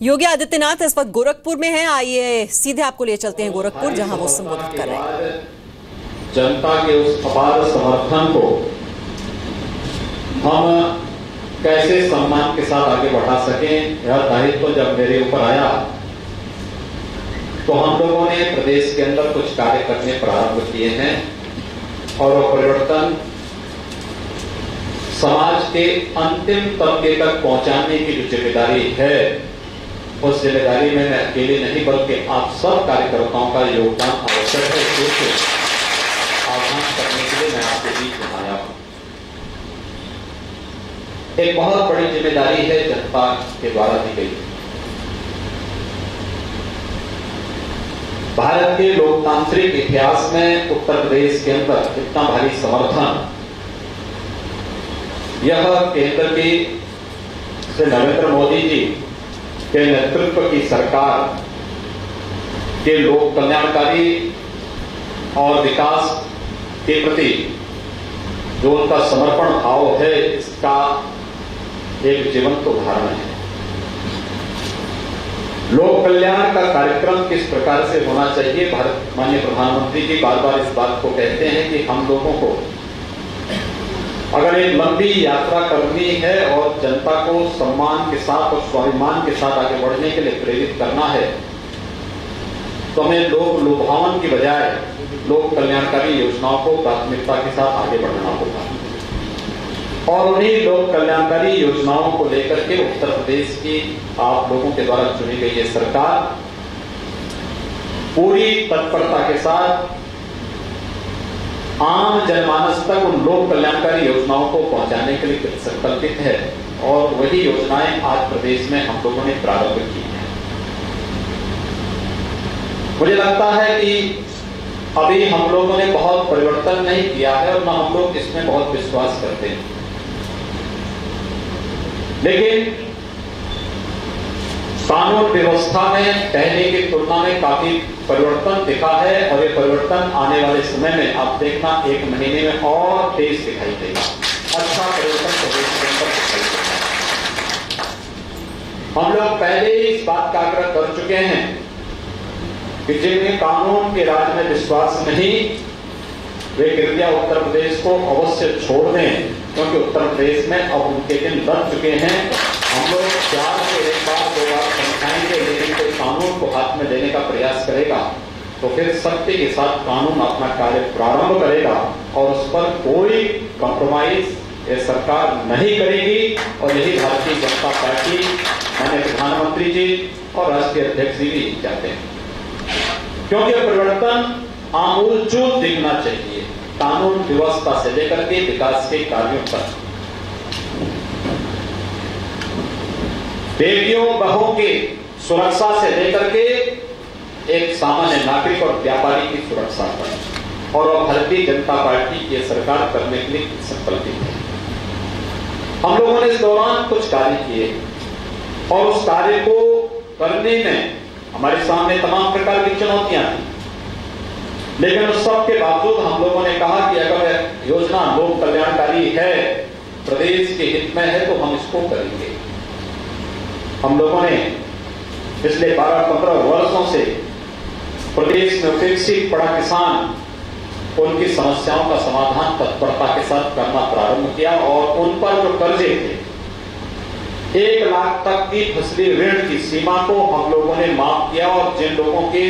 योगी आदित्यनाथ इस वक्त गोरखपुर में हैं। आइए सीधे आपको ले चलते हैं गोरखपुर, जहां वो संबोधित कर रहे हैं। जनता के उस अपार समर्थन को हम कैसे सम्मान के साथ आगे बढ़ा सकें, यह दायित्व जब मेरे ऊपर आया तो हम लोगों ने प्रदेश के अंदर कुछ कार्य करने प्रारंभ किए हैं और वो परिवर्तन समाज के अंतिम तबके तक पहुंचाने की जो जिम्मेदारी है, उस जिम्मेदारी में मैं अकेले नहीं बल्कि आप सब कार्यकर्ताओं का योगदान आवश्यक है। इसको आह्वान करने के लिए मैं आपके बीच में आया हूं। एक बहुत बड़ी जिम्मेदारी है जनता के द्वारा दी गई। भारत के लोकतांत्रिक इतिहास में उत्तर प्रदेश के अंदर इतना भारी समर्थन, यह केंद्र की श्री नरेंद्र मोदी जी के नेतृत्व की सरकार के लोक कल्याणकारी और विकास के प्रति जो उनका समर्पण भाव है, इसका एक जीवंत उदाहरण है। लोक कल्याण का कार्यक्रम किस प्रकार से होना चाहिए, भारत माननीय प्रधानमंत्री जी बार बार इस बात को कहते हैं कि हम लोगों को अगर एक लंबी यात्रा करनी है और जनता को सम्मान के साथ और स्वाभिमान के साथ आगे बढ़ने के लिए प्रेरित करना है, तो हमें लोक लुभावन की बजाय लोक कल्याणकारी योजनाओं को प्राथमिकता के साथ आगे बढ़ाना होगा। और उन्हीं लोक कल्याणकारी योजनाओं को लेकर के उत्तर प्रदेश की आप लोगों के द्वारा चुनी गई ये सरकार पूरी तत्परता के साथ आम जनमानस तक उन लोक कल्याणकारी योजनाओं को पहुंचाने के लिए संकल्पित है और वही योजनाएं आज प्रदेश में हम लोगों ने प्रारंभ की हैं। मुझे लगता है कि अभी हम लोगों ने बहुत परिवर्तन नहीं किया है और न हम लोग इसमें बहुत विश्वास करते हैं, लेकिन कानून व्यवस्था में पहले की तुलना में काफी परिवर्तन दिखा है और ये परिवर्तन आने वाले समय में आप देखना 1 महीने में और तेज दिखाई देगा। अच्छा परिवर्तन प्रदेश के अंदर दिखाई देगा। हम लोग पहले ही इस बात का आग्रह कर चुके हैं कि जिन्हें कानून के राज में विश्वास नहीं, वे कृपया उत्तर प्रदेश को अवश्य छोड़ दें, क्योंकि उत्तर प्रदेश में अब उनके दिन लग चुके हैं। हम लोग 4 से 1 बार 2 बार समझाएंगे, लेकिन कोई कानून को हाथ में लेने का प्रयास करेगा तो फिर सत्य के साथ कानून अपना कार्य प्रारंभ करेगा और उस पर कोई कॉम्प्रोमाइज ये सरकार नहीं करेगी। और यही भारतीय जनता पार्टी, माननीय प्रधानमंत्री जी और राष्ट्रीय अध्यक्ष जी भी चाहते हैं, क्योंकि परिवर्तन आमूलचूल दिखना चाहिए कानून व्यवस्था से लेकर के विकास के कार्यों तक। बेटियों बहू की सुरक्षा से लेकर के एक सामान्य नागरिक और व्यापारी की सुरक्षा पर, और भारतीय जनता पार्टी की सरकार करने के लिए संकल्पित है। हम लोगों ने इस दौरान कुछ कार्य किए और उस कार्य को करने में हमारे सामने तमाम प्रकार की चुनौतियां थी, लेकिन उस सब के बावजूद हम लोगों ने कहा कि अगर योजना लोक कल्याणकारी है, प्रदेश के हित में है, तो हम इसको करेंगे। हम लोगों ने पिछले 12-15 वर्षों से प्रदेश में उपेक्षित पड़ा किसान, उनकी समस्याओं का समाधान तत्परता के साथ करना प्रारंभ किया और उन पर जो कर्जे थे 1 लाख तक की फसली ऋण की सीमा को हम लोगों ने माफ किया और जिन लोगों के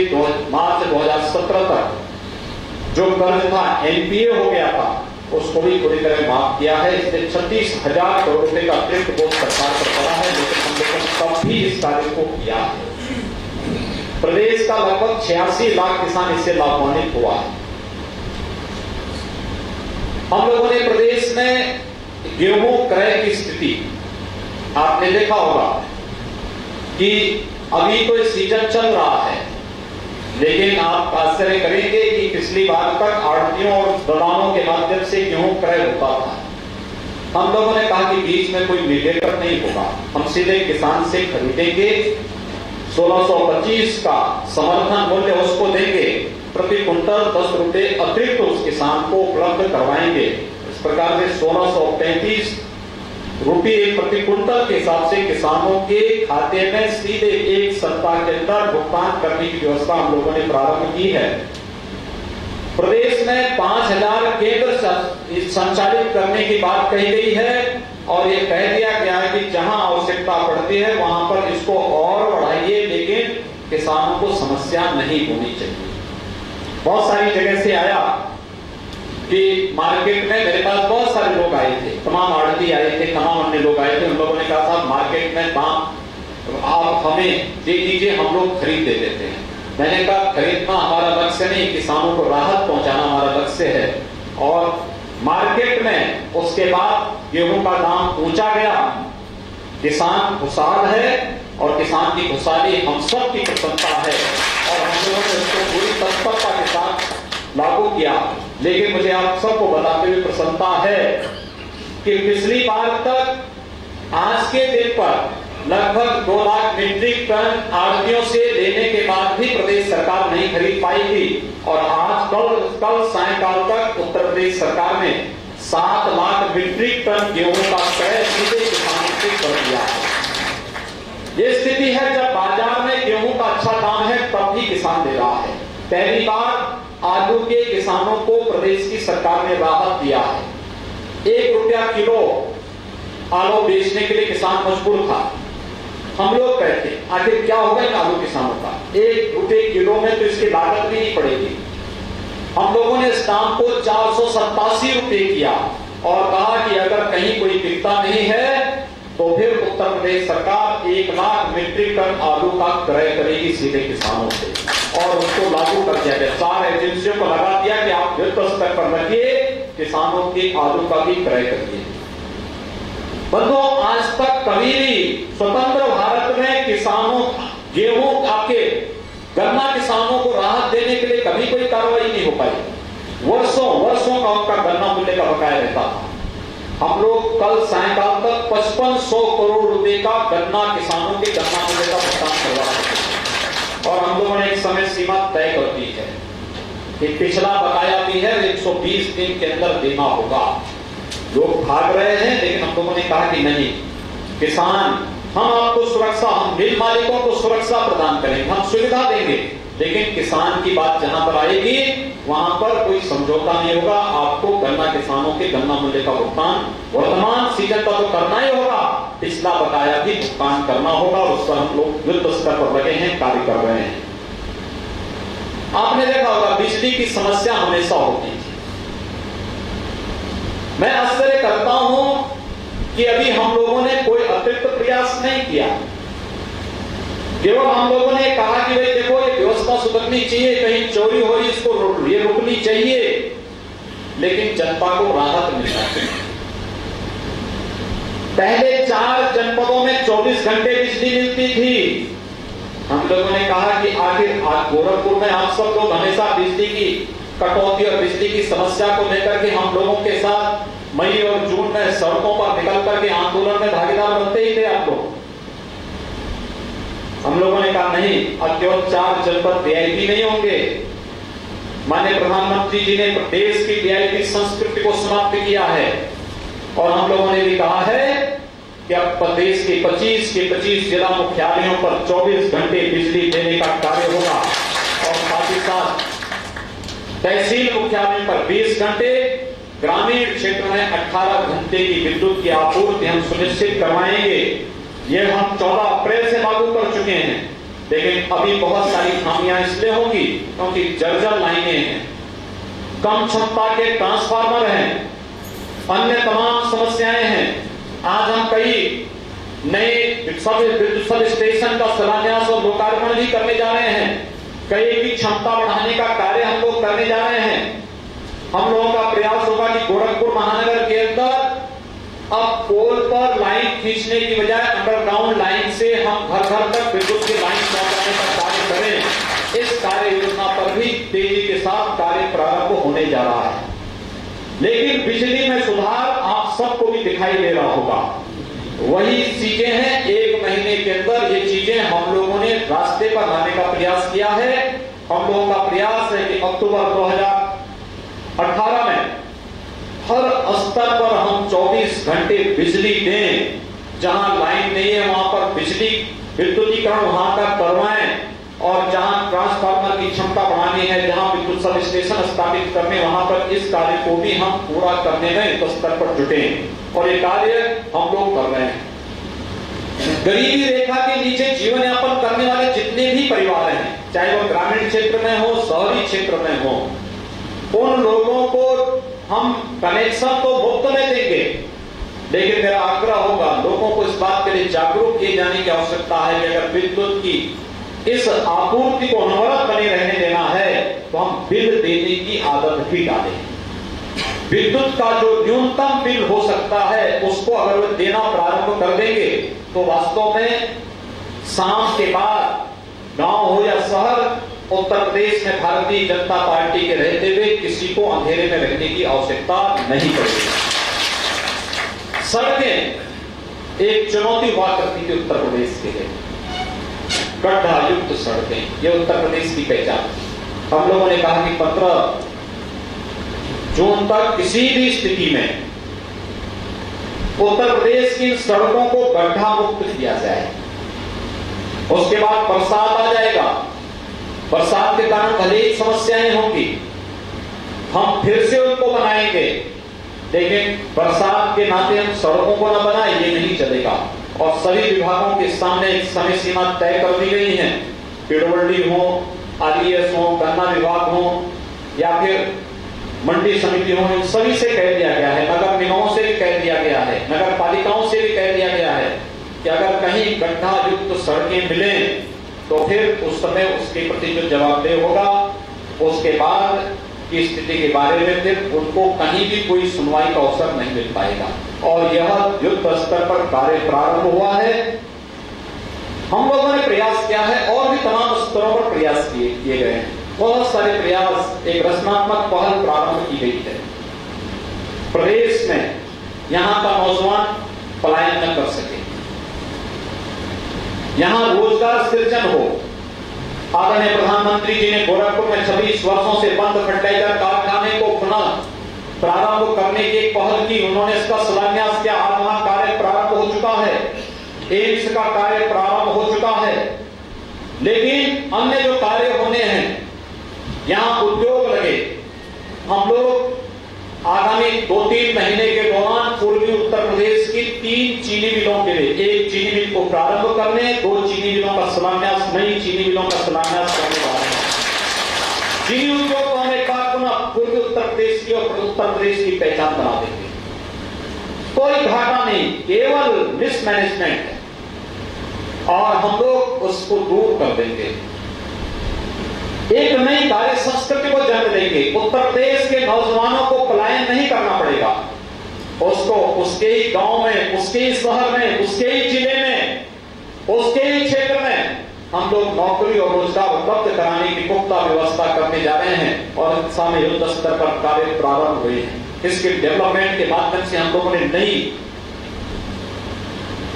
मार्च 2017 तक जो कर्ज था एनपीए हो गया था, उसको भी पूरी तरह माफ किया है। इसलिए 36,000 करोड़ रुपए का अतिरिक्त बोझ सरकार पर पड़ा है, लेकिन हम लोगों ने तब भी इस कार्य को किया है। प्रदेश का लगभग 86 लाख किसान इससे लाभान्वित हुआ है। हम लोगों ने प्रदेश में गेहूं क्रय की स्थिति आपने देखा होगा कि अभी तो सीजन चल रहा है, लेकिन आप आश्चर्य करेंगे कि पिछली बार तक आढ़तियों और दलालों के माध्यम से गेहूं क्रय होता था। हम लोगों ने कहा कि बीच में कोई मीडिएटर नहीं होगा, हम सीधे किसान से खरीदेंगे, 1625 का समर्थन मूल्य उसको देंगे, प्रति कुंटल 10 रुपए अतिरिक्त उस किसान को उपलब्ध करवाएंगे। इस प्रकार से 1635 रुपये प्रति क्विंटल के हिसाब से किसानों के खाते में सीधे एक सप्ताह के अंदर भुगतान करने की व्यवस्था हम लोगों ने प्रारंभ की है। प्रदेश में 5000 केंद्र संचालित करने की बात कही गई है और ये कह दिया गया है कि जहां आवश्यकता पड़ती है वहां पर इसको और बढ़ाइए, लेकिन किसानों को समस्या नहीं होनी चाहिए। बहुत सारी जगह से आया कि मार्केट में मेरे पास बहुत सारे लोग आए थे, तमाम आड़ती आए थे, तमाम अन्य लोग आए थे। उन लोगों ने कहा साहब मार्केट में दाम आप हमें दे दीजिए, हम लोग खरीद दे देते हैं। मैंने कहा खरीदना हमारा लक्ष्य नहीं, किसानों को राहत पहुंचाना हमारा लक्ष्य है। और मार्केट में उसके बाद गेहूं का दाम ऊंचा गया, किसान खुशहाल है और किसान की खुशहाली हम सब की प्रसन्नता है और हम लोगों ने इसको पूरी तत्परता के साथ लागू किया। लेकिन मुझे आप सबको बताते हुए प्रसन्नता है कि पिछली बार तक आज के दिन पर लगभग 2 लाख मीट्रिक टन आड़तियों से लेने के बाद भी प्रदेश सरकार नहीं खरीद पाई थी और आज कल सायंकाल तक उत्तर प्रदेश सरकार ने 7 लाख मीट्रिक टन गेहूं का क्रय सीधे किसानों से कर दिया है। ये स्थिति है जब बाजार में गेहूं का अच्छा दाम है तब भी किसान दे रहा है। पहली बार आलू के किसानों को प्रदेश की सरकार ने राहत दिया है। 1 रुपया किलो आलू बेचने के लिए किसान मजबूर था। हम लोग कहते आखिर क्या होगा इन आलू किसानों का, 1 रुपये किलो में तो इसकी लागत भी नहीं पड़ेगी। हम लोगों ने इस दाम को 487 रुपये किया और कहा कि अगर कहीं कोई बिकता नहीं है तो फिर उत्तर प्रदेश सरकार 1 लाख मीट्रिक टन आलू का क्रय करेगी सीधे किसानों से और उसको लागू कर दिया गया। 4 एजेंसियों को लगा दिया कि आप युद्ध स्तर पर रखिए, किसानों के आलू का भी क्रय करिए। बंधुओं, आज तक कभी भी स्वतंत्र भारत में किसानों गेहूं आपके गन्ना किसानों को राहत देने के लिए कभी कोई कार्रवाई नहीं हो पाई। वर्षों का उनका गन्ना मूल्य का बकाया रहता था। हम लोग कल सायंकाल तक 5500 करोड़ रुपए का गन्ना किसानों के गन्ना मूल्य का भुगतान करवा सकते और हम लोगों ने एक समय सीमा तय कर दी है कि पिछला बकाया भी है 120 दिन के अंदर देना होगा। लोग भाग रहे हैं लेकिन हम लोगों ने कहा कि नहीं, किसान हम आपको सुरक्षा, हम मिल मालिकों को सुरक्षा प्रदान करेंगे, हम सुविधा देंगे, लेकिन किसान की बात जहां पर आएगी वहां पर कोई समझौता नहीं होगा। आपको गन्ना किसानों के गन्ना मूल्य का भुगतान वर्तमान सीजन का तो करना ही होगा, पिछला बकाया भी भुगतान करना होगा। उस पर हम लोग युद्ध स्तर पर लगे हैं, कार्य कर रहे हैं। आपने देखा होगा बिजली की समस्या हमेशा होती थी। मैं आश्चर्य करता हूं कि अभी हम लोगों ने कोई अतिरिक्त प्रयास नहीं किया। केवल हम लोगों ने कहा कि भाई देखो ये व्यवस्था सुधरनी चाहिए, कहीं चोरी हो रही इसको ये रोकनी चाहिए, लेकिन जनता को राहत मिलना चाहिए। पहले 4 जनपदों में 24 घंटे बिजली मिलती थी। हम लोगों ने कहा कि आखिर गोरखपुर में आप सब लोग हमेशा बिजली की कटौती और बिजली की समस्या को लेकर के हम लोगों के साथ मई और जून में सड़कों पर निकल करके आंदोलन में भागीदार बनते ही थे आप लोग। हम लोगों ने कहा नहीं, अब केवल 4 जनपद वीआईपी नहीं होंगे। माननीय प्रधानमंत्री जी ने देश की वीआईपी संस्कृति को समाप्त किया है और हम लोगों ने भी कहा है कि अब प्रदेश के 25 जिला मुख्यालयों पर 24 घंटे बिजली देने का कार्य होगा और साथ ही साथ तहसील मुख्यालय पर 20 घंटे, ग्रामीण क्षेत्र में 18 घंटे की विद्युत की आपूर्ति हम सुनिश्चित करवाएंगे। ये हम 14 अप्रैल से लागू कर चुके हैं, लेकिन अभी बहुत सारी खामियां इसलिए होंगी क्योंकि जर्जर लाइनें हैं, कम क्षमता के ट्रांसफार्मर हैं, अन्य तमाम समस्याएं हैं। आज हम कई नए सब स्टेशन का शिलान्यास और लोकार्पण भी करने जा रहे हैं। कई की क्षमता बढ़ाने का कार्य हम लोग करने जा रहे हैं। हम लोगों का प्रयास होगा कि गोरखपुर महानगर के अंदर अब पोल पर लाइन खींचने की बजाय अंडरग्राउंड लाइन से हम घर घर तक विद्युत की लाइन पहुंचाने का कार्य करें। इस कार्य योजना पर भी तेजी के साथ कार्य प्रारंभ होने जा रहा है। लेकिन बिजली में सुधार आप सबको भी दिखाई दे रहा होगा। वही चीजें हैं, 1 महीने के अंदर ये चीजें हम लोगों ने रास्ते पर लाने का प्रयास किया है। हम लोगों का प्रयास है कि अक्टूबर 2018 में हर स्तर पर हम 24 घंटे बिजली दें, जहां लाइन नहीं है वहां पर बिजली विद्युतीकरण वहां का करवाएं, और जहां ट्रांसफार्मर की क्षमता बढ़ानी है, जहां विद्युत सब स्टेशन स्थापित करने, वहां पर इस कार्य को भी हम पूरा करने में युद्ध स्तर पर जुटे, और ये कार्य हम लोग कर रहे हैं। गरीबी रेखा के नीचे जीवन यापन करने वाले जितने भी परिवार हैं, चाहे वो ग्रामीण क्षेत्र में हो, शहरी क्षेत्र में हो, उन लोगों को हम कनेक्शन तो मुफ्त में देंगे, लेकिन मेरा आग्रह होगा लोगों को इस बात के लिए जागरूक किए जाने की आवश्यकता है कि अगर विद्युत की इस आपूर्ति को अनवरत बने रहने देना है तो हम बिल देने की आदत भी डालें। विद्युत का जो न्यूनतम बिल हो सकता है उसको अगर वो देना प्रारंभ कर देंगे तो वास्तव में शाम के बाद गांव हो या शहर, उत्तर प्रदेश में भारतीय जनता पार्टी के रहते हुए किसी को अंधेरे में रहने की आवश्यकता नहीं पड़ेगी। सड़कें एक चुनौती हुआ करती थी उत्तर प्रदेश के लिए, गड्ढा युक्त सड़कें, ये उत्तर प्रदेश की पहचान। हम लोगों ने कहा कि 15 जून तक किसी भी स्थिति में उत्तर प्रदेश की सड़कों को गड्ढा मुक्त किया जाए। उसके बाद बरसात आ जाएगा, बरसात के कारण भले ही समस्याएं होंगी, हम फिर से उनको बनाएंगे, लेकिन बरसात के नाते हम सड़कों को न बनाए ये नहीं चलेगा। और सभी विभागों के सामने एक समय सीमा तय कर दी गई है, पीडब्ल्यूडी हो, आरईएस हो, गन्ना विभाग हो या फिर मंडी समिति हो, इन सभी से कह दिया गया है, नगर निगमों से भी कह दिया गया है, नगर पालिकाओं से भी कह दिया गया है कि अगर कहीं गड्ढा युक्त सड़कें मिलें तो फिर उस समय उसके प्रति जो जवाबदेह होगा उसके बाद की स्थिति के बारे में फिर उनको कहीं भी कोई सुनवाई का अवसर नहीं मिल पाएगा। और यह युद्ध स्तर पर कार्य प्रारंभ हुआ है। हम लोगों ने प्रयास किया है और भी तमाम स्तरों पर प्रयास किए गए हैं, बहुत सारे प्रयास, एक रचनात्मक पहल प्रारंभ की गई है प्रदेश में, यहां का नौजवान पलायन न कर सके, यहां रोजगार सृजन हो। आदरणीय प्रधानमंत्री जी ने गोरखपुर में 26 वर्षों से बंद फर्टिलाइजर कारखाने को पुनः प्रारंभ करने की एक पहल की, उन्होंने इसका शिलान्यास किया, आज वहां कार्य प्रारंभ हो चुका है, एम्स का कार्य प्रारंभ हो चुका है, लेकिन अन्य जो कार्य होने हैं, यहां उद्योग लगे। हम लोग आगामी 2-3 महीने के दौरान पूर्वी उत्तर प्रदेश की 3 चीनी मिलों के लिए, एक चीनी मिल को प्रारंभ करने, 2 चीनी मिलों का शिलान्यास, नई चीनी मिलों का शिलान्यास करने वाले हैं। चीनी उद्योग को हम एक बार पुनः पूर्वी उत्तर प्रदेश की और उत्तर प्रदेश की पहचान बना देंगे। कोई घाटा नहीं, केवल मिसमैनेजमेंट है और हम लोग उसको दूर कर देंगे, एक नई कार्य संस्कृति को जन्म देंगे। उत्तर प्रदेश के नौजवानों को पलायन नहीं करना पड़ेगा, उसको उसके ही गांव में, उसके ही शहर में, उसके ही जिले में, उसके ही क्षेत्र में हम लोग नौकरी और रोजगार उपलब्ध कराने की पुख्ता व्यवस्था करने जा रहे हैं और इस दिशा में युद्ध स्तर पर कार्य प्रारंभ हुए हैं। इसके डेवलपमेंट के माध्यम से हम लोगों ने नई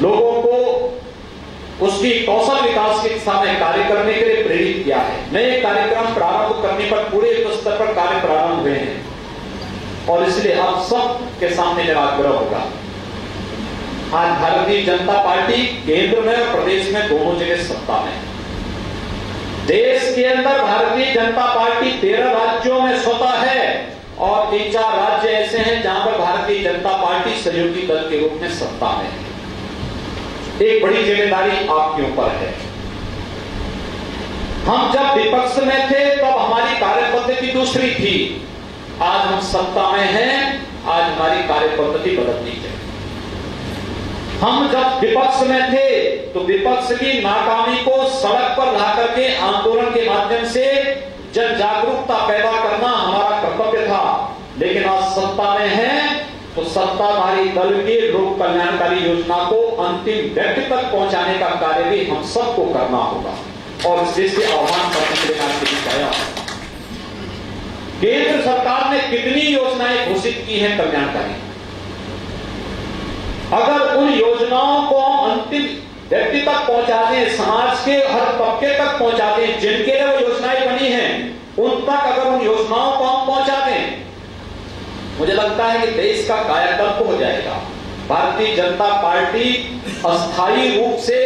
लोगों को उसकी कौशल विकास की दिशा में कार्य करने के लिए प्रेरित किया है। नए कार्यक्रम प्रारंभ करने पर पूरे स्तर पर कार्य प्रारंभ हुए हैं और इसलिए आप सब के सामने मेरा आग्रह होगा, आज भारतीय जनता पार्टी केंद्र में और प्रदेश में दोनों जगह सत्ता में। देश के अंदर भारतीय जनता पार्टी 13 राज्यों में स्वतः है और 3-4 राज्य ऐसे हैं जहां पर भारतीय जनता पार्टी सहयोगी दल के रूप में सत्ता में है। एक बड़ी जिम्मेदारी आपके ऊपर है। हम जब विपक्ष में थे तब हमारी कार्य पद्धति दूसरी थी, आज हम सत्ता में हैं, आज हमारी कार्य पद्धति बदलनी चाहिए। हम जब विपक्ष में थे तो विपक्ष की नाकामी को सड़क पर ला करके आंदोलन के माध्यम से जन जागरूकता पैदा करना हमारा कर्तव्य था, लेकिन आज सत्ता में है तो सत्ताधारी दल की लोक कल्याणकारी योजना को अंतिम व्यक्ति तक पहुंचाने का कार्य भी हम सबको करना होगा और इस देश से आह्वान करने के लिए केंद्र सरकार ने कितनी योजनाएं घोषित की हैं कल्याणकारी, अगर उन योजनाओं को अंतिम व्यक्ति तक पहुंचा दें, समाज के हर तबके तक पहुंचा दें, जिनके लिए वो योजनाएं बनी हैं उन तक अगर उन योजनाओं को हम पहुंचा दें मुझे लगता है कि देश का कायाकल्प हो जाएगा। भारतीय जनता पार्टी अस्थायी रूप से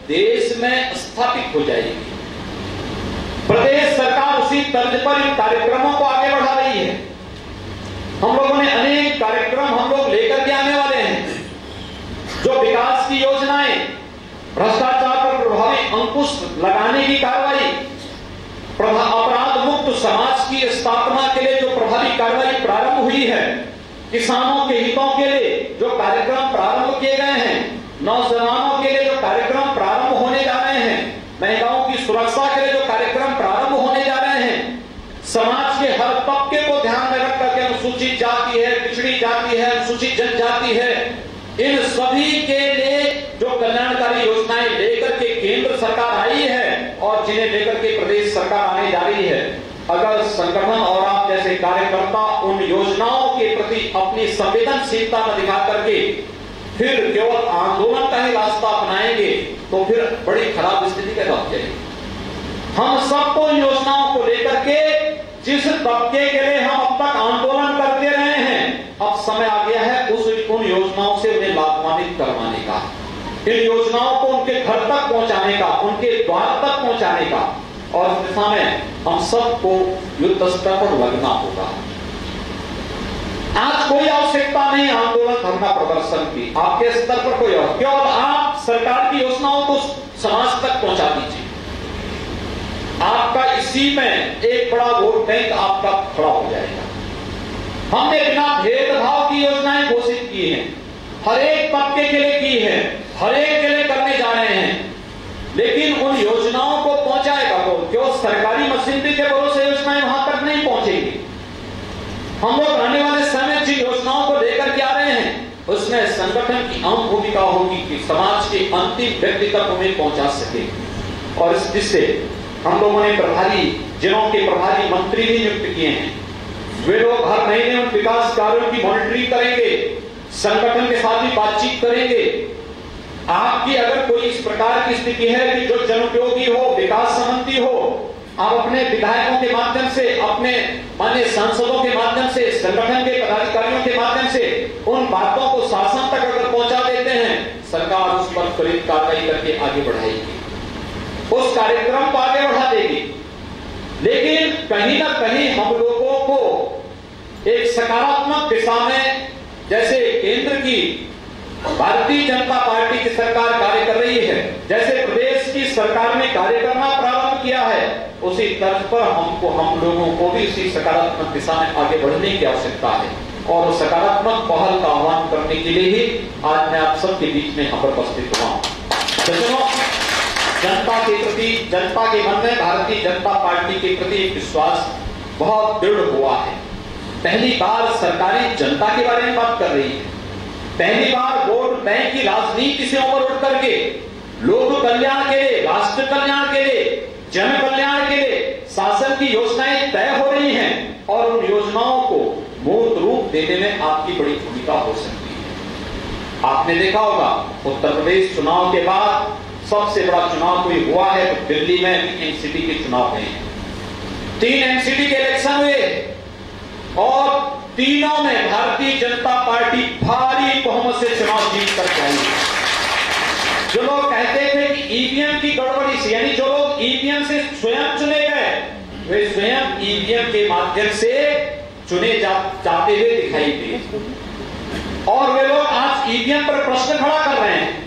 देश में स्थापित हो जाएगी। प्रदेश सरकार उसी तर्ज पर इन कार्यक्रमों को आगे बढ़ा रही है। हम लोगों ने अनेक कार्यक्रम हम लोग लेकर के आने वाले हैं, जो विकास की योजनाएं, भ्रष्टाचार पर प्रभावी अंकुश लगाने की कार्रवाई, अपराध मुक्त समाज की स्थापना के लिए जो प्रभावी कार्रवाई प्रारंभ हुई है, किसानों के हितों के लिए जो कार्यक्रम प्रारंभ किए गए हैं, नौजवानों के लिए जो कार्यक्रम प्रारंभ होने जा रहे हैं, महिलाओं की सुरक्षा के लिए जो कार्यक्रम प्रारंभ होने जा रहे हैं, समाज के हर तबके को ध्यान में रख करके, अनुसूचित जाति है, पिछड़ी जाति है, अनुसूचित जनजाति है, इन सभी के लिए जो कल्याणकारी योजनाएं लेकर के केंद्र सरकार आई है और जिन्हें लेकर के प्रदेश सरकार आने जा रही है, अगर संगठन और आप जैसे कार्यकर्ता उन योजनाओं के प्रति अपनी संवेदनशीलता न दिखा करके फिर केवल आंदोलन का ही रास्ता अपनाएंगे तो फिर बड़ी खराब स्थिति पैदा हो जाएगी। हम सबको इन योजनाओं को लेकर के जिस तबके के लिए हम अब तक आंदोलन करते रहे हैं, अब समय आ गया है उन योजनाओं से उन्हें लाभान्वित करवाने का, इन योजनाओं को उनके घर तक पहुंचाने का, उनके द्वार तक पहुंचाने का, और इस दिशा में हम सबको युद्ध स्तर पर लगना होगा। आज कोई आवश्यकता नहीं आंदोलन, धरना, प्रदर्शन की, आपके स्तर पर कोई और, केवल आप सरकार की योजनाओं को समाज तक पहुंचा दीजिए। आपका इसी में एक बड़ा वोट बैंक आपका खड़ा हो जाएगा। हमने बिना भेदभाव की योजनाएं घोषित की हैं, हर एक तबके के लिए की है, हर एक के लिए करने जा रहे हैं, लेकिन उन योजनाओं को पहुंचाएगा तो केवल सरकारी मशीनरी के भरोसे योजनाएं वहां तक नहीं पहुंचेंगी। हम लोग आने वाले समय जिन योजनाओं को लेकर के आ रहे हैं उसमें संगठन की अहम भूमिका होगी कि समाज के अंतिम व्यक्ति तक उन्हें पहुंचा सके, और इस जिससे हम लोगों ने प्रभारी जिलों के प्रभारी मंत्री भी नियुक्त किए हैं। वे लोग हर महीने उन विकास कार्यों की मॉनिटरिंग करेंगे, संगठन के साथ भी बातचीत करेंगे। आपकी अगर कोई इस प्रकार की स्थिति है कि जो जनोपयोगी हो, विकास संबंधी हो, आप अपने विधायकों के माध्यम से, अपने माननीय सांसदों के माध्यम से, संगठन के पदाधिकारियों के माध्यम से उन बातों को शासन तक अगर पहुंचा देते हैं, सरकार उस पर त्वरित कार्रवाई करके आगे बढ़ाएगी, उस कार्यक्रम को आगे बढ़ा देगी। लेकिन कहीं ना कहीं हम लोगों को एक सकारात्मक दिशा में, जैसे केंद्र की भारतीय जनता पार्टी की सरकार कार्य कर रही है, जैसे प्रदेश की सरकार ने कार्य करना प्रारंभ किया है, उसी तर्ज पर हम लोगों को भी उसी सकारात्मक दिशा में आगे बढ़ने की आवश्यकता है। और उस सकारात्मक पहल का आह्वान करने के लिए ही आज मैं आप सबके बीच में यहाँ पर उपस्थित हुआ हूँ। जनता के प्रति, जनता के मन में भारतीय जनता पार्टी के प्रति एक विश्वास बहुत दृढ़ हुआ है। पहली बार सरकारें जनता के बारे में बात कर रही है, पहली बार वोट बैंक की राजनीति से ऊपर उठ करके लोक कल्याण के लिए, राष्ट्र कल्याण के लिए, जन कल्याण के लिए शासन की योजनाएं तय हो रही हैं, और उन योजनाओं को मूर्त रूप देने में आपकी बड़ी भूमिका हो सकती है। आपने देखा होगा उत्तर प्रदेश चुनाव के बाद सबसे बड़ा चुनाव कोई हुआ है तो दिल्ली में एनसीटी के चुनाव हुए हैं। 3 एनसीटी के इलेक्शन हुए और तीनों में भारतीय जनता पार्टी भारी बहुमत से चुनाव जीत कर आई। जो लोग कहते थे कि ईवीएम की गड़बड़ी से, यानी जो लोग ईवीएम से स्वयं चुने गए, वे स्वयं ईवीएम के माध्यम से चुने जाते हुए दिखाई दिए, और वे लोग आज ईवीएम पर प्रश्न खड़ा कर रहे हैं।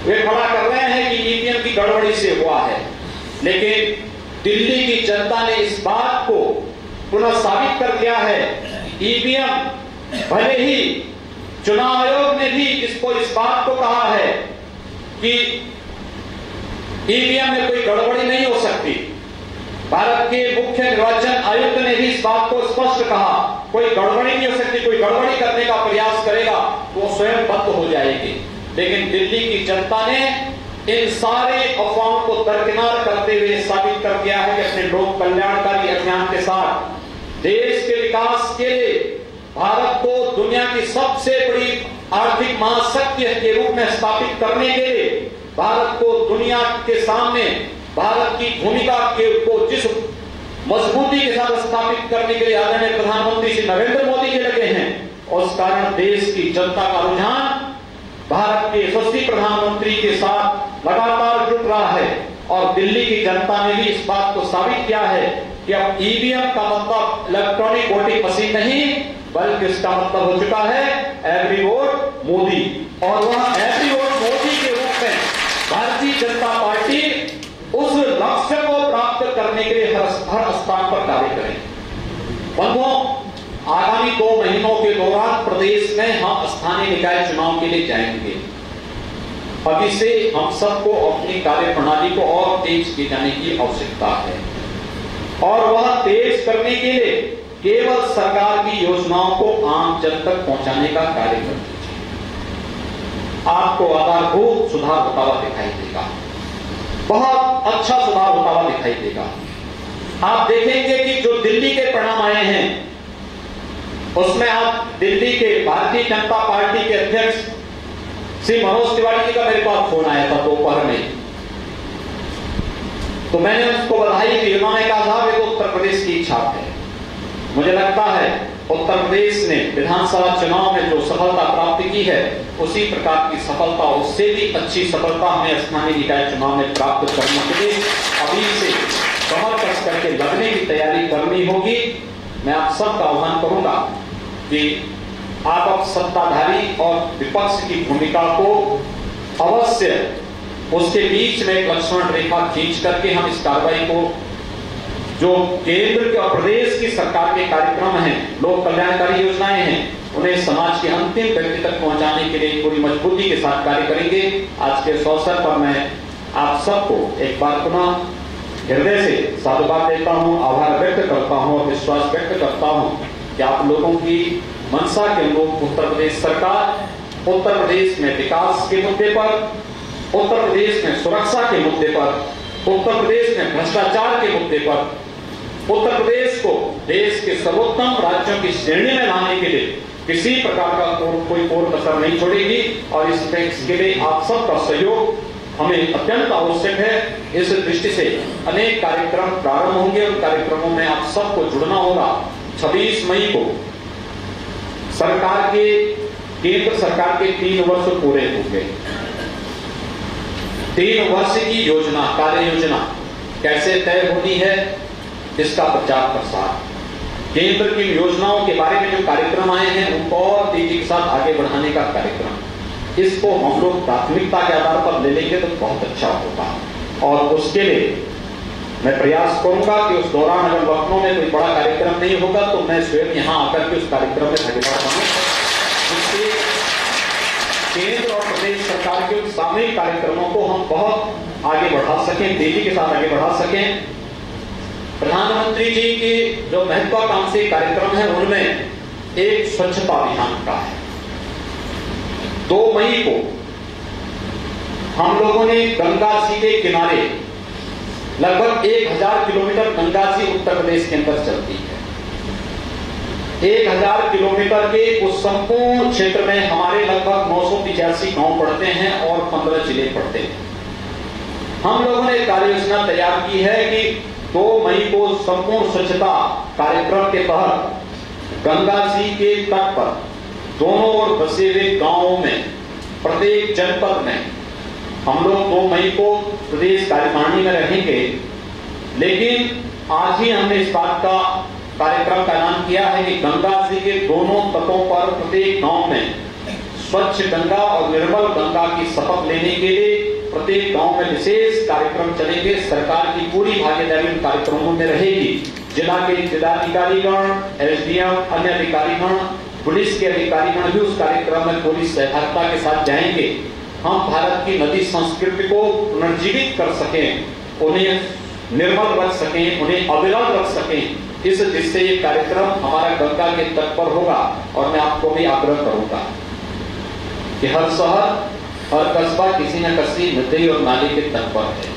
वे खड़ा कर रहे हैं कि ईवीएम की गड़बड़ी से हुआ है, लेकिन दिल्ली की जनता ने इस बात को पुनः साबित कर दिया है। ईवीएम, भले ही चुनाव आयोग ने भी इसको इस बात को कहा है कि ईवीएम में कोई गड़बड़ी नहीं हो सकती, भारत के मुख्य निर्वाचन आयुक्त ने भी इस बात को स्पष्ट कहा, कोई गड़बड़ी नहीं हो सकती, कोई गड़बड़ी करने का प्रयास करेगा तो वो स्वयं बंद हो जाएगी। लेकिन दिल्ली की जनता ने इन सारे अफवाहों को दरकिनार करते हुए साबित कर दिया है कि अपने लोक कल्याणकारी अभियान के साथ देश के विकास के लिए, भारत को दुनिया की सबसे बड़ी आर्थिक महाशक्ति के रूप में स्थापित करने के लिए, भारत को दुनिया के सामने भारत की भूमिका को जिस मजबूती के साथ स्थापित करने के लिए आदरणीय प्रधानमंत्री श्री नरेंद्र मोदी जी लगे हैं। और उस कारण देश की जनता का रुझान भारत के यशस्वी प्रधानमंत्री के साथ लगातार जुड़ रहा है। और दिल्ली की जनता ने भी इस बात को साबित किया है कि अब ईवीएम का मतलब इलेक्ट्रॉनिक वोटिंग मशीन नहीं, बल्कि इसका मतलब हो चुका है एवरी वोट मोदी। और वह एवरी वोट मोदी के रूप में भारतीय जनता पार्टी उस लक्ष्य को प्राप्त करने के लिए हर स्थान पर कार्य करें। बंधुओं, आगामी 2 महीनों के दौरान प्रदेश में हम स्थानीय निकाय चुनाव के लिए जाएंगे। अभी से हम सबको अपनी कार्य प्रणाली को और तेज किए जाने की आवश्यकता है। और वह तेज करने के लिए केवल सरकार की योजनाओं को आम जन तक पहुंचाने का कार्य कर दीजिए। आपको आधारभूत सुधार होता हुआ दिखाई देगा, बहुत अच्छा सुधार होता हुआ दिखाई देगा। आप देखेंगे कि जो दिल्ली के परिणाम आए हैं उसमें आप दिल्ली के भारतीय जनता पार्टी के अध्यक्ष श्री मनोज तिवारी जी का मेरे पास फोन आया था दोपहर में, तो मैंने उसको बधाई दी। उन्होंने कहा साहब ये तो उत्तर प्रदेश की इच्छा है। मुझे लगता है उत्तर प्रदेश ने विधानसभा चुनाव में जो सफलता प्राप्त की है उसी प्रकार की सफलता, उससे भी अच्छी सफलता हमें स्थानीय निकाय चुनाव में प्राप्त करने के लिए अभी से कमर कस करके लगने की तैयारी करनी होगी। मैं आप सबका आह्वान करूंगा कि आप अब सत्ताधारी और विपक्ष की भूमिका को अवश्य उसके बीच में एक लक्ष्मण रेखा खींच करके हम इस कार्रवाई को, जो केंद्र और प्रदेश की सरकार के कार्यक्रम हैं, लोक कल्याणकारी योजनाएं हैं, उन्हें समाज के अंतिम व्यक्ति तक पहुंचाने के लिए पूरी मजबूती के साथ कार्य करेंगे। आज के इस अवसर पर मैं आप सबको एक बार पुनः हृदय से साधुवाद देता हूं, आभार व्यक्त करता हूं और विश्वास व्यक्त करता हूं कि आप लोगों की मंशा के अनुरूप उत्तर प्रदेश सरकार उत्तर प्रदेश में विकास के मुद्दे पर, उत्तर प्रदेश में सुरक्षा के मुद्दे पर, उत्तर प्रदेश में भ्रष्टाचार के मुद्दे पर, उत्तर प्रदेश को देश के सर्वोत्तम राज्यों की श्रेणी में लाने के लिए किसी प्रकार का कोई कसर नहीं छोड़ेगी। और इसके लिए आप सबका सहयोग हमें अत्यंत आवश्यक है। इस दृष्टि से अनेक कार्यक्रम प्रारंभ होंगे, उन कार्यक्रमों में आप सबको जुड़ना होगा। 26 मई को सरकार के, केंद्र सरकार के 3 वर्ष पूरे होंगे। 3 वर्ष की योजना, कार्य योजना कैसे तय होनी है, इसका प्रचार प्रसार, केंद्र की योजनाओं के बारे में जो कार्यक्रम आए हैं उनको और तेजी के साथ आगे बढ़ाने का कार्यक्रम, इसको हम लोग प्राथमिकता के आधार पर ले लेंगे तो बहुत अच्छा होगा। और उसके लिए मैं प्रयास करूंगा कि उस दौरान अगर लखनऊ में कोई बड़ा कार्यक्रम नहीं होगा तो मैं स्वयं यहां आकर के उस कार्यक्रम में भागीदार बनूं, जिससे केंद्र और प्रदेश सरकार के उन सामूहिक कार्यक्रमों को हम बहुत आगे बढ़ा सकें, तेजी के साथ आगे बढ़ा सकें। प्रधानमंत्री जी की जो महत्वाकांक्षी कार्यक्रम है उनमें एक स्वच्छता अभियान का है। 2 मई को हम लोगों ने गंगा जी के किनारे लगभग 1000 किलोमीटर, गंगा जी उत्तर प्रदेश के अंदर चलती है, 1000 किलोमीटर के उस संपूर्ण क्षेत्र में हमारे लगभग 985 गांव पड़ते हैं और 15 जिले पड़ते हैं। हम लोगों ने कार्य योजना तैयार की है कि 2 मई को संपूर्ण स्वच्छता कार्यक्रम के तहत गंगा जी के तट पर दोनों ओर बसे हुए गांवों में प्रत्येक जनपद में हम लोग 2 मई को प्रदेश कार्यकारिणी में रहेंगे। लेकिन आज ही हमने इस बात का कार्यक्रम का ऐलान किया है कि गंगा जी के दोनों तटों पर प्रत्येक गांव में स्वच्छ गंगा और निर्मल गंगा की शपथ लेने के लिए प्रत्येक गांव में विशेष कार्यक्रम चलेंगे। सरकार की पूरी भागीदारी उन कार्यक्रमों में रहेगी। जिला के जिलाधिकारीगण, एसडीएम, अन्य अधिकारीगण, पुलिस के अधिकारीगण भी उस कार्यक्रम में पूरी सहभागिता के साथ जाएंगे। हम भारत की नदी संस्कृति को पुनर्जीवित कर सकें, उन्हें निर्मल रख सकें, उन्हें अविरल रख सकें, इस जिससे ये कार्यक्रम हमारा गंगा के तट पर होगा। और मैं आपको भी आग्रह करूंगा कि हर शहर, हर कस्बा किसी न किसी नदी और नाले के तट पर है।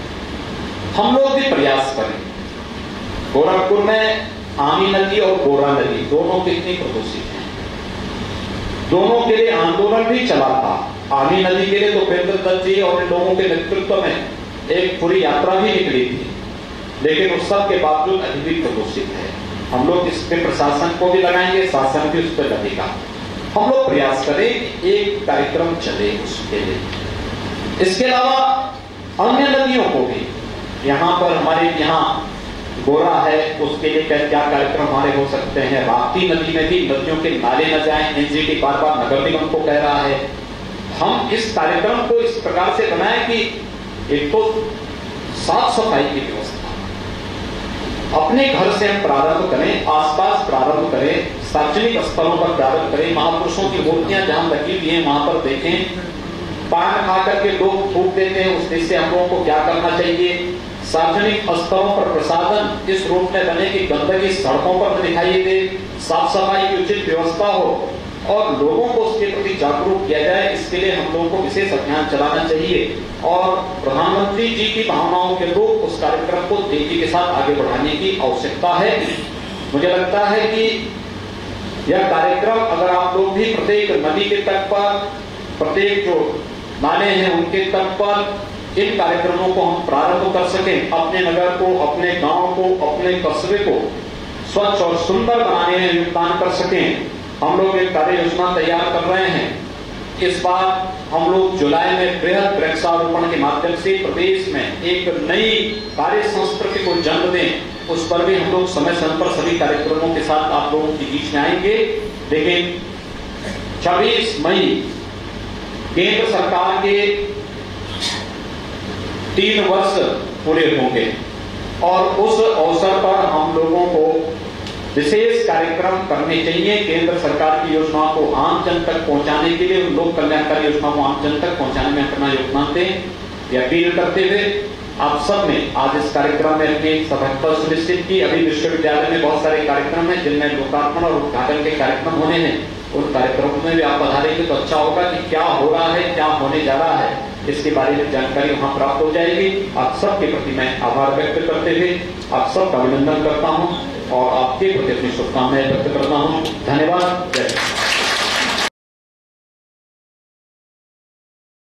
हम लोग भी प्रयास करें। गोरखपुर में आमी नदी और गोरा नदी दोनों कितनी प्रदूषित है, दोनों के लिए आंदोलन भी चला था। आमी नदी के लिए तो उपेंद्र दत्त जी और लोगों के नेतृत्व में एक पूरी यात्रा भी निकली थी। लेकिन उस सब के बावजूद अभी भी प्रदूषित है। हम लोग इस पे प्रशासन को भी लगाएंगे, शासन भी उस पर लगेगा। हम लोग प्रयास करें कि एक कार्यक्रम चले उसके लिए। इसके अलावा अन्य नदियों को भी, यहाँ पर हमारे यहाँ गोरा है, उसके लिए क्या कार्यक्रम हमारे हो सकते हैं। राप्ती नदी में भी नदियों के नाले न जाएं, एनजीटी बार बार नगर निगम को कह रहा है। हम इस कार्यक्रम को इस प्रकार से बनाएं कि एक तो साफ सफाई की व्यवस्था अपने घर से हम प्रारंभ करें, आसपास प्रारंभ करें, सार्वजनिक स्थलों पर प्रारंभ करें। महापुरुषों की मूर्तियां जहां लगी हुई हैं वहां पर देखें। पान खा करके लोग थूक देते हैं, उस देश से हम लोगों को क्या करना चाहिए। सार्वजनिक स्थलों पर प्रसाधन इस रूप में बने कि गंदगी सड़कों पर न दिखाई दे, साफ सफाई की उचित व्यवस्था हो और लोगों को उसके प्रति जागरूक किया जाए। इसके लिए हम लोगों को विशेष अभियान चलाना चाहिए और प्रधानमंत्री जी की भावनाओं के अनुरूप उस कार्यक्रम को तेजी के साथ आगे बढ़ाने की आवश्यकता है। मुझे लगता है कि यह कार्यक्रम अगर आप लोग भी प्रत्येक नदी के तट पर, प्रत्येक जो नाले हैं उनके तट पर इन कार्यक्रमों को हम प्रारंभ कर सकें, अपने नगर को, अपने गांव को, अपने कस्बे को स्वच्छ और सुंदर बनाने में योगदान कर सकें। हम लोग एक कार्य योजना तैयार कर रहे हैं। इस बार हम लोग जुलाई में बृहद वृक्षारोपण के माध्यम से प्रदेश में एक नई कार्य संस्कृति को जन्म दें। उस पर भी हम लोग समय समय पर सभी कार्यक्रमों के साथ आप लोगों के बीच में आएंगे। लेकिन 26 मई केंद्र सरकार के 3 वर्ष पूरे होंगे और उस अवसर पर हम लोगों को विशेष कार्यक्रम करने चाहिए। केंद्र सरकार की योजनाओं को आम जन तक पहुंचाने के लिए, उन लोक कल्याणकारी योजनाओं को आम जन तक पहुंचाने में अपना योगदान दें। यह अपील करते हुए आप सब ने आज इस कार्यक्रम में अपनी सफलता सुनिश्चित की। अभी विश्वविद्यालय में बहुत सारे कार्यक्रम हैं जिनमें लोकार्पण और उद्घाटन के कार्यक्रम होने हैं। उन कार्यक्रमों में भी आप पधारेंगे तो अच्छा होगा कि क्या हो रहा है, क्या होने जा रहा है, इसके बारे में जानकारी वहां प्राप्त हो जाएगी। आप सबके प्रति मैं आभार व्यक्त करते हुए आप सबका अभिनंदन करता हूं और आपके प्रति अपनी शुभकामनाएं व्यक्त करता हूं। धन्यवाद। जय हिंद।